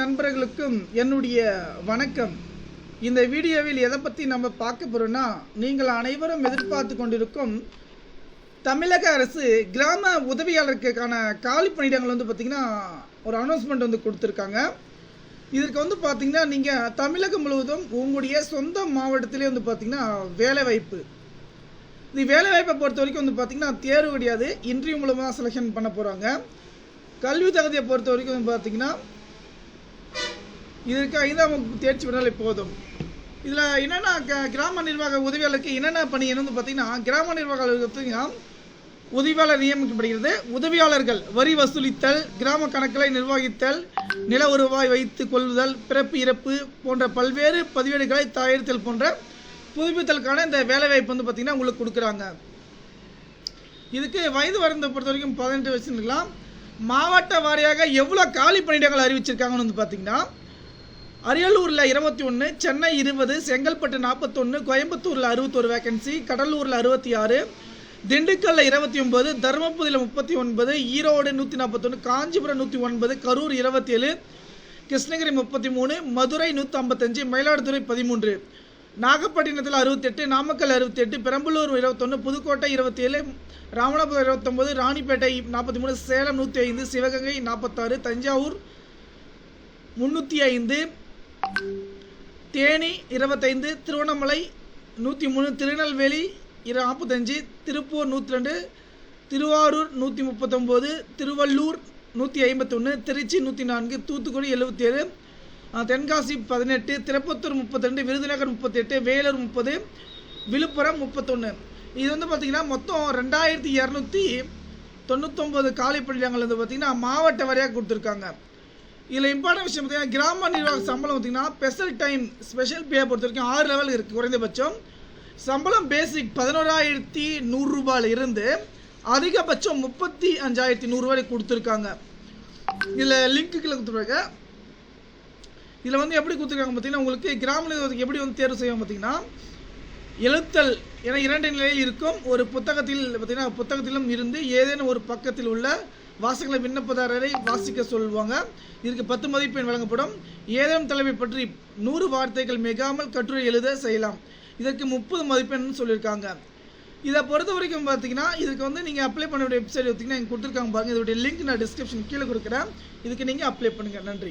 நண்பர்களுக்கும் என்னுடைய வணக்கம். இந்த வீடியோவில் எதை பற்றி நம்ம பார்க்க போகிறோன்னா, நீங்கள் அனைவரும் எதிர்பார்த்து கொண்டிருக்கும் தமிழக அரசு கிராம உதவியாளருக்கான காலி பணியிடங்கள் பார்த்திங்கன்னா ஒரு அனௌன்ஸ்மெண்ட் கொடுத்துருக்காங்க. இதற்கு பார்த்திங்கன்னா நீங்கள் தமிழகம் முழுவதும் உங்களுடைய சொந்த மாவட்டத்திலே பார்த்திங்கன்னா வேலைவாய்ப்பு. இந்த வேலைவாய்ப்பை பொறுத்த வரைக்கும் பார்த்திங்கன்னா தேர்வு கிடையாது, இன்டர்வியூ மூலமாக செலெக்ஷன் பண்ண போகிறாங்க. கல்வி தகுதியை பொறுத்த வரைக்கும் பார்த்திங்கன்னா இதற்கு 5ஆம் வகுப்பு தேர்ச்சி பெற்றாலே போதும். இதில் என்னென்னா கிராம நிர்வாக உதவியாளருக்கு என்னென்ன பணி பார்த்திங்கன்னா, கிராம நிர்வாக பார்த்திங்கன்னா உதவியாளர் நியமிக்கப்படுகிறது. உதவியாளர்கள் வரி வசூலித்தல், கிராம கணக்குகளை நிர்வகித்தல், நில வருவாய் வைத்து கொள்ளுதல், பிறப்பு இறப்பு போன்ற பல்வேறு பதிவேடுகளை தயாரித்தல் போன்ற புதுப்பித்தலுக்கான இந்த வேலைவாய்ப்பு பார்த்திங்கன்னா உங்களுக்கு கொடுக்குறாங்க. இதுக்கு வயது வரம்பை பொறுத்த வரைக்கும் 18 வயசு இருக்கலாம். மாவட்ட வாரியாக எவ்வளோ காலி பணியிடங்கள் அறிவிச்சிருக்காங்கன்னு பார்த்திங்கன்னா, அரியலூரில் 21, சென்னை 20, செங்கல்பட்டு 41, கோயம்புத்தூரில் 61 வேகன்சி, கடலூரில் 66, திண்டுக்கல்லில் 29, தருமபுரியில் 39, ஈரோடு 141, காஞ்சிபுரம் 109, கரூர் 27, கிருஷ்ணகிரி 33, மதுரை 155, மயிலாடுதுறை 13, நாகப்பட்டினத்தில் 68, நாமக்கல் 68, பெரம்பலூர் 21, புதுக்கோட்டை 27, ராமநாதபுரம் 29, ராணிப்பேட்டை 43, சேலம் 105, சிவகங்கை 46, தஞ்சாவூர் 305, தேனி 25, திருவண்ணாமலை 103, திருநெல்வேலி 45, திருப்பூர் 102, திருவாரூர் 139, திருவள்ளூர் 151, திருச்சி 104, தூத்துக்குடி 77, தென்காசி 18, திருப்பத்தூர் 32, விருதுநகர் 38, வேலூர் 30, விழுப்புரம் 31. இது பார்த்திங்கன்னா மொத்தம் 2299 காலி பணியிடங்கள் பார்த்திங்கன்னா மாவட்ட வாரியாக கொடுத்துருக்காங்க. இதில் இம்பார்ட்டன்ட் விஷயம் பார்த்திங்கன்னா, கிராம நிர்வாக சம்பளம் பார்த்திங்கன்னா ஸ்பெஷல் பே பொறுத்த வரைக்கும் 6 லெவல் இருக்குது. குறைந்தபட்சம் சம்பளம் பேசிக் 11,100 ரூபாயில் இருந்து அதிகபட்சம் 35,100 ரூபாய் கொடுத்துருக்காங்க. இதில் லிங்க்குகளை கொடுத்துருக்காங்க. இதில் எப்படி கொடுத்துருக்காங்க பார்த்திங்கன்னா, உங்களுக்கு கிராம நிர்வாகத்துக்கு எப்படி தேர்வு செய்வோம் பார்த்திங்கன்னா, எழுத்தல் என 2 நிலையில் இருக்கும். ஒரு புத்தகத்தில் பார்த்திங்கன்னா புத்தகத்திலும் இருந்து ஏதேனும் ஒரு பக்கத்தில் உள்ள வாசகங்களை விண்ணப்பதாரரை வாசிக்க சொல்லுவாங்க. இதற்கு 10 மதிப்பெண் வழங்கப்படும். ஏதேனும் தலைமை பற்றி 100 வார்த்தைகள் மிகாமல் கட்டுரை எழுத செய்யலாம். இதற்கு 30 மதிப்பெண் சொல்லியிருக்காங்க. இதை பொறுத்த வரைக்கும் பார்த்திங்கன்னா, இதுக்கு நீங்கள் அப்ளை பண்ண வேண்டிய வெப்சைட் பார்த்திங்கன்னா இங்கே கொடுத்துருக்காங்க பாருங்கள். இதோடைய லிங்க் நான் டிஸ்கிரிப்ஷன் கீழே கொடுக்குறேன். இதுக்கு நீங்கள் அப்ளை பண்ணுங்கள். நன்றி.